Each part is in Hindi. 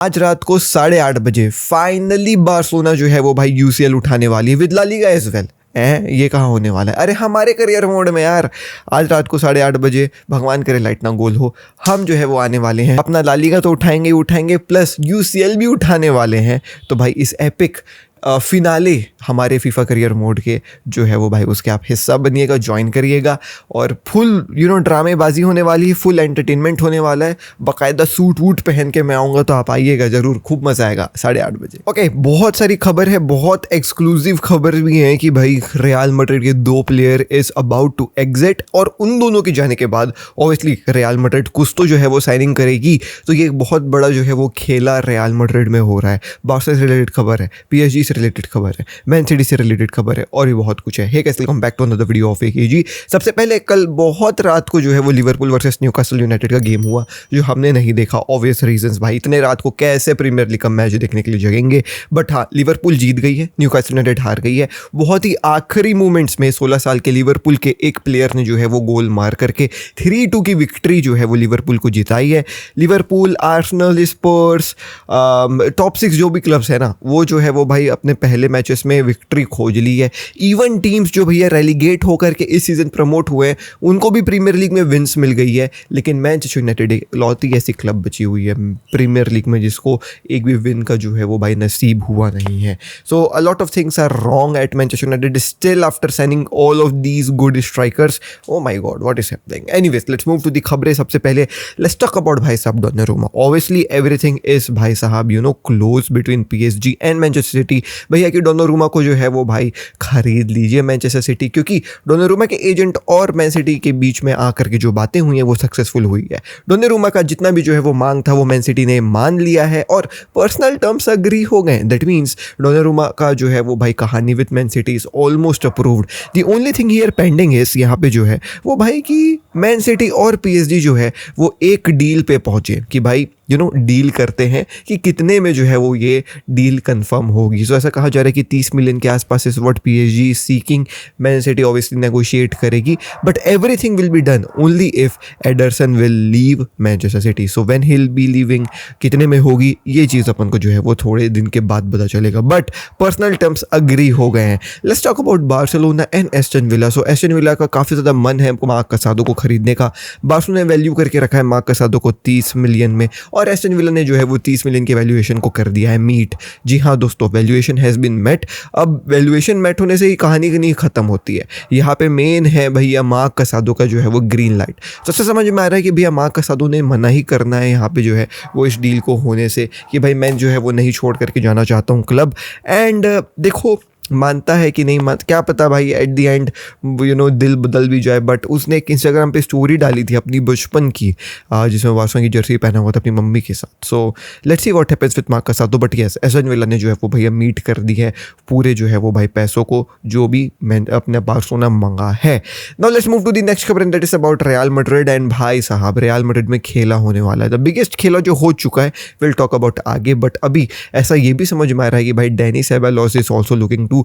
आज रात को 8:30 बजे फाइनली बार्सिलोना जो है वो भाई यूसीएल उठाने वाली है with La Liga as well. ये कहाँ होने वाला है? अरे हमारे करियर मोड में यार। आज रात को 8:30 बजे, भगवान करे लाइट ना गोल हो, हम जो है वो आने वाले हैं। अपना ला लीगा तो उठाएंगे ही उठाएंगे, प्लस यूसीएल भी उठाने वाले हैं। तो भाई इस एपिक फिनाले हमारे फीफा करियर मोड के जो है वो भाई उसके आप हिस्सा बनिएगा, ज्वाइन करिएगा और फुल ड्रामेबाजी होने वाली है, फुल एंटरटेनमेंट होने वाला है। बाकायदा सूट वूट पहन के मैं आऊँगा, तो आप आइएगा ज़रूर, खूब मज़ा आएगा 8:30 बजे। ओके, बहुत सारी खबर है, बहुत एक्सक्लूसिव खबर भी है कि भाई रियल मैड्रिड के 2 player is about to exit, और उन दोनों के जाने के बाद ऑब्वियसली रियल मैड्रिड कुछ तो जो है वो साइनिंग करेगी। तो ये एक बहुत बड़ा जो है वो खेला रियल मैड्रिड में हो रहा है। बार्सा से रिलेटेड खबर है, PSG से रिलेटेड खबर है, मैन सिटी से रिलेटेड खबर है, और भी बहुत कुछ है। Hey guys, welcome back to another video of AKG. सबसे पहले कल बहुत रात को जो है वो लिवरपूल वर्सेस न्यूकासल यूनाइटेड का गेम हुआ, जो हमने नहीं देखा ऑब्वियस रीजंस। भाई इतने रात को कैसे प्रीमियर लीग का मैच देखने के लिए जगेंगे। बट हाँ, लिवरपूल जीत गई है, न्यूकासल यूनाइटेड हार गई है। बहुत ही आखिरी मोमेंट्स में 16 साल के लिवरपूल के एक प्लेयर ने जो है वो गोल मार करके 3-2 की विक्ट्री जो है वो लिवरपूल को जिताई है। लिवरपूल, आर्सेनल, स्पर्स, टॉप 6 जो भी क्लब्स है ना, वो जो है वो भाई अपने पहले मैचेस में विक्ट्री खोज ली है। इवन टीम्स जो भैया रेलीगेट होकर के इस सीजन प्रमोट हुए हैं, उनको भी प्रीमियर लीग में विंस मिल गई है। लेकिन मैनचेस्टर यूनाइटेड इकलौती ऐसी क्लब बची हुई है प्रीमियर लीग में जिसको एक भी विन का जो है वो भाई नसीब हुआ नहीं है। So a lot of things are wrong at Manchester United still after signing all of these good strikers. Oh my God, what is happening? Anyways, let's move to the खबरें। सबसे पहले लेट्स टॉक अबाउट भाई साहब डोनारुमा। ऑब्वियसली एवरीथिंग इज भाई साहब close between PSG and Manchester city. भैया कि डोनारुमा को जो है वो भाई खरीद लीजिए मैनचेस्टर सिटी, क्योंकि डोनारुमा के एजेंट और मैन सिटी के बीच में आकर के जो बातें हुई हैं वो सक्सेसफुल हुई है। डोनारुमा का जितना भी जो है वो मांग था वो मैन सिटी ने मान लिया है और पर्सनल टर्म्स अग्री हो गए। दैट मीन्स डोनारुमा का जो है वो भाई कहानी with man city is almost approved. The only thing here pending is यहाँ पे जो है वो भाई कि मैन सिटी और PSG जो है वो एक डील पे पहुंचे कि भाई डील करते हैं कि कितने में जो है वो ये डील कंफर्म होगी। सो ऐसा कहा जा रहा है कि 30 मिलियन के आसपास is what PSG is seeking. Man City obviously negotiate करेगी, but everything will be done only if Ederson will leave Manchester City. So when he will be leaving, कितने में होगी ये चीज़ अपन को जो है वो थोड़े दिन के बाद पता चलेगा, बट पर्सनल टर्म्स अग्री हो गए हैं। Let's talk about Barcelona and Aston villa. So Aston villa का काफ़ी ज़्यादा मन है मार्क कसाडो को खरीदने का। बार्सिलोना ने वैल्यू करके रखा है मार्क कसाडो को 30 मिलियन में, और एस्टन विला ने जो है वो 30 मिलियन के वैल्यूएशन को कर दिया है मीट। जी हाँ दोस्तों, वैल्यूएशन हैज़ बीन मेट। अब वैल्यूएशन मेट होने से ही कहानी नहीं खत्म होती है। यहाँ पे मेन है भैया मार्क कसाडो का जो है वो ग्रीन लाइट। सबसे समझ में आ रहा है कि भैया मार्क कसाडो ने मना ही करना है यहाँ पे जो है वो इस डील को होने से, कि भाई मैं जो है वो नहीं छोड़ करके जाना चाहता हूँ क्लब। एंड देखो, मानता है कि नहीं मानता क्या पता भाई, एट द एंड दिल बदल भी जाए। बट उसने एक इंस्टाग्राम पे स्टोरी डाली थी अपनी बचपन की, जिसमें बार्सा की जर्सी पहना हुआ था अपनी मम्मी के साथ। So let's see what happens with mark कसाडो। But yes, Aston villa ने जो है वो भैया मीट कर दी है पूरे जो है वो भाई पैसों को जो भी मैं अपने बार्सिलोना मंगा है। Now let's move to the next खबर, and that is about Real Madrid. And भाई साहब रियल मैड्रिड में खेला होने वाला है, द बिगेस्ट खेला जो हो चुका है। विल टॉक अबाउट आगे, बट अभी ऐसा ये भी समझ में आ रहा है कि भाई Dani Ceballos is also looking to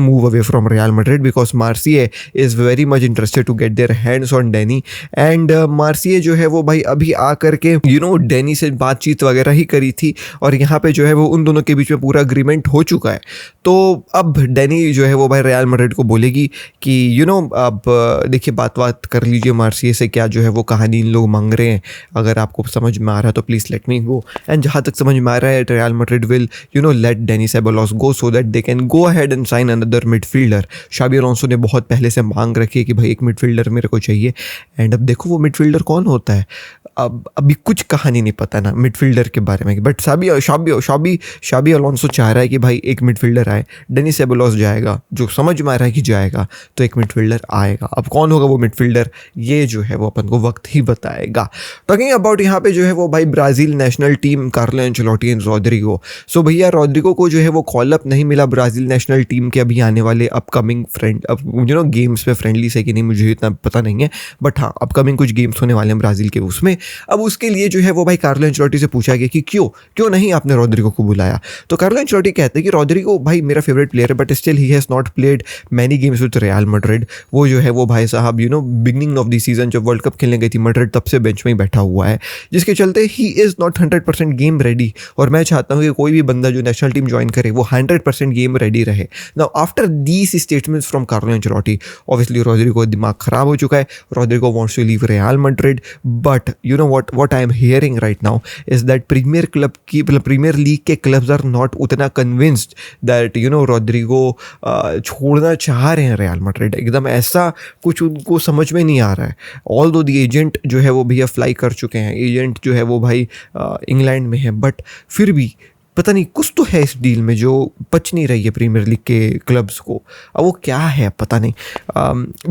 move away from Real Madrid because Marseille is very much interested to get their hands on Danny, and Marseille जो है वो भाई अभी आकर के Danny से बातचीत वगैरह ही करी थी, और यहाँ पे जो है वो उन दोनों के बीच में पूरा अग्रीमेंट हो चुका है। तो अब Danny जो है वो भाई रियल मैड्रिड को बोलेगी कि अब देखिए बात कर लीजिए Marseille से, क्या जो है वो कहानी इन लोग मांग रहे हैं। अगर आपको समझ में आ रहा है तो please let me go. And जहाँ तक समझ में आ रहा है real Madrid will let Danny Ceballos go so that they can go ahead and sign another midfielder. Xabi Alonso ने बहुत पहले से मांग रखी है कि भाई एक मिडफील्डर मेरे को चाहिए। एंड अब देखो वो मिडफील्डर कौन होता है, अब अभी कुछ कहानी नहीं पता ना मिडफील्डर के बारे में, बट शाबी अलोंसो चाह रहा है कि भाई एक मिडफील्डर आए। डेनी सेबालोस जाएगा, जो समझ में आ रहा है कि जाएगा, तो एक मिडफील्डर आएगा। अब कौन होगा वो मिडफील्डर, ये जो है वो अपन को वक्त ही बताएगा। टॉकिंग अबाउट यहाँ पे जो है वो भाई Brazil national team, Carlo Ancelotti and Rodrigo. So भैया रॉड्रिगो को जो है वो कॉल अप नहीं मिला ब्राज़ील नेशनल टीम के अभी आने वाले अपकमिंग गेम्स में। फ्रेंडली से कि नहीं मुझे इतना पता नहीं है, बट हाँ अपकमिंग कुछ गेम्स होने वाले हैं ब्राज़ील के, उसमें अब उसके लिए जो है वो भाई कार्लो एंचेलोटी से पूछा गया कि क्यों नहीं आपने रॉड्रिगो को बुलाया। तो कार्लो एंचेलोटी कहते हैं कि रॉड्रिगो भाई मेरा फेवरेट प्लेयर है, but still he has not played many games with real Madrid. वो जो है वो भाई साहब बिगिनिंग ऑफ द सीजन जब वर्ल्ड कप खेलने गई थी मैड्रिड, तब से बेंच में ही बैठा हुआ है, जिसके चलते he is not 100% game ready. और मैं चाहता हूँ कि कोई भी बंदा जो नेशनल टीम ज्वाइन करे वो 100% गेम रेडी रहे। Now after these statements from Carlo Ancelotti, obviously Rodrigo का दिमाग खराब हो चुका है। Rodrigo wants to leave Real Madrid, but you know what I am hearing right now is that Premier League के क्लब्स आर नॉट उतना कन्विंस्ड दैट रॉड्रिगो छोड़ना चाह रहे हैं रियल मैड्रिड। एकदम ऐसा कुछ उनको समझ में नहीं आ रहा है। ऑल दो दी एजेंट जो है वो भैया फ्लाई कर चुके हैं, एजेंट जो है वो भाई इंग्लैंड में है, बट फिर भी पता नहीं कुछ तो है इस डील में जो पच नहीं रही है प्रीमियर लीग के क्लब्स को। अब वो क्या है पता नहीं।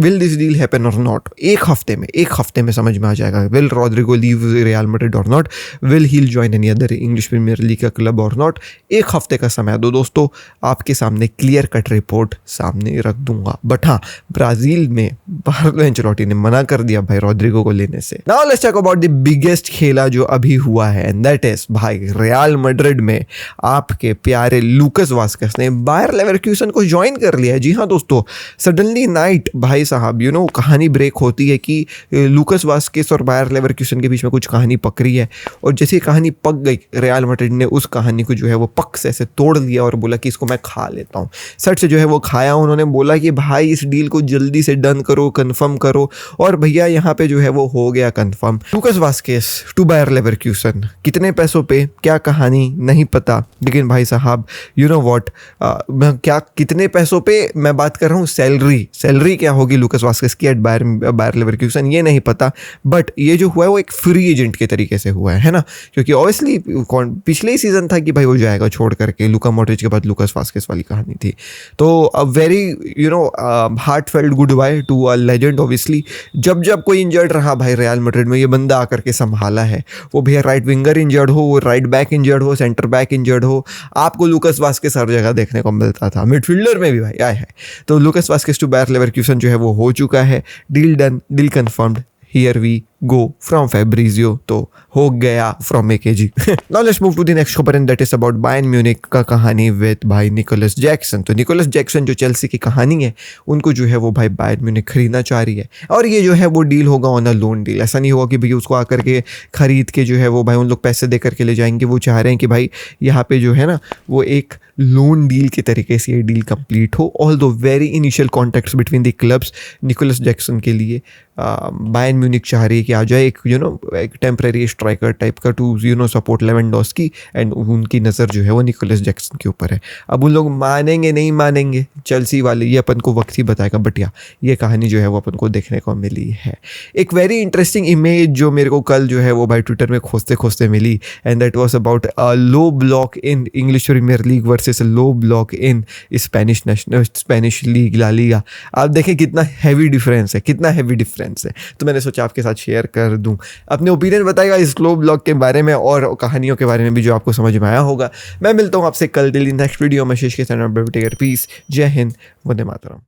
विल दिस डील हैपन और नॉट, एक हफ्ते में समझ में आ जाएगा। Will Rodrigo leave Real Madrid और not, will he join any other English Premier League का क्लब और नॉट। एक हफ्ते का समय दो दोस्तों, आपके सामने क्लियर कट रिपोर्ट सामने रख दूंगा। बट हाँ, ब्राज़ील में कार्लो एंचेलोटी ने मना कर दिया भाई रॉड्रिगो को लेने से। Now let's talk about the biggest खेला जो अभी हुआ है, एंड दैट इज भाई रियल मैड्रिड में आपके प्यारे लूकस वास्केस ने बायर लेवरक्यूसन को ज्वाइन कर लिया है। जी हाँ दोस्तों, सडनली नाइट भाई साहब कहानी ब्रेक होती है कि लूकस वास्केस और बायर लेवरक्यूसन के बीच में कुछ कहानी पक रही है, और जैसे कहानी पक गई रियल मैड्रिड ने उस कहानी को जो है वो पक से ऐसे तोड़ लिया और बोला कि इसको मैं खा लेता हूँ। सट से जो है वो खाया। उन्होंने बोला कि भाई इस डील को जल्दी से डन करो, कन्फर्म करो, और भैया यहाँ पे जो है वो हो गया confirm. Lucas Vazquez to Bayer Leverkusen, कितने पैसों पे क्या कहानी नहीं पता, लेकिन भाई साहब क्या कितने पैसों पे मैं बात कर रहा हूँ, सैलरी क्या होगी लूकस वास्केस की एट बायर लेवरक्यूसन ये नहीं पता, बट ये जो हुआ है वो एक फ्री एजेंट के तरीके से हुआ है ना, क्योंकि ऑब्वियसली पिछले ही सीजन था कि भाई वो जाएगा छोड़ करके, लूका मॉड्रिच के बाद लूकस वास्केस वाली कहानी थी। तो a very heartfelt goodbye to a legend. Obviously जब कोई इंजर्ड रहा भाई रियल मैड्रिड में, ये बंदा आकर के संभाला है। वो भैया राइट विंगर इंजर्ड हो, वो राइट बैक इंजर्ड हो, सेंटर बैक इंजर्ड हो, आपको लूकस वास्केस हर जगह देखने को मिलता था, मिडफील्डर में भी भाई आए है। तो Lucas Vazquez to Bayer Leverkusen जो है वो हो चुका है, deal done, deal confirmed, here we go from Fabrizio, तो हो गया from AKG. Now let's move to the next खबर, and that is about Bayern Munich का कहानी विद भाई निकोलस जैक्सन। तो निकोलस जैक्सन जो चेल्सी की कहानी है, उनको जो है वो भाई बायर्न म्यूनिख खरीदना चाह रही है, और ये जो है वो डील होगा ऑन अ लोन डील। ऐसा नहीं होगा कि भाई उसको आकर के खरीद के जो है वो भाई उन लोग पैसे दे करके ले जाएंगे। वो चाह रहे हैं कि भाई यहाँ पे जो है ना वो एक लोन डील के तरीके से ये डील कंप्लीट हो। ऑल दो very initial contacts between the clubs. Nicholas Jackson के लिए बायर्न म्यूनिख चाह रही है कि आ जाए एक टेम्परेरी स्ट्राइकर टाइप का टू सपोर्ट लेवेंडोस्की, एंड उनकी नज़र जो है वो निकोलस जैक्सन के ऊपर है। अब उन लोग मानेंगे नहीं मानेंगे चेल्सी वाले, ये अपन को वक्त ही बताएगा, बट ये कहानी जो है वो अपन को देखने को मिली है। एक वेरी इंटरेस्टिंग इमेज जो मेरे को कल जो है वो भाई ट्विटर में खोजते मिली, and that was about a low block in English Premier League versus a low block in Spanish league La Liga. आप देखें कितना हैवी डिफरेंस है, तो मैंने सोचा आपके साथ शेयर कर दूं। अपने ओपिनियन बताइएगा इस लो ब्लॉक के बारे में और कहानियों के बारे में भी जो आपको समझ में आया होगा। मैं मिलता हूं आपसे कल दिल्ली नेक्स्ट वीडियो में। टेक केयर, पीस, जय हिंद, वंदे मातरम।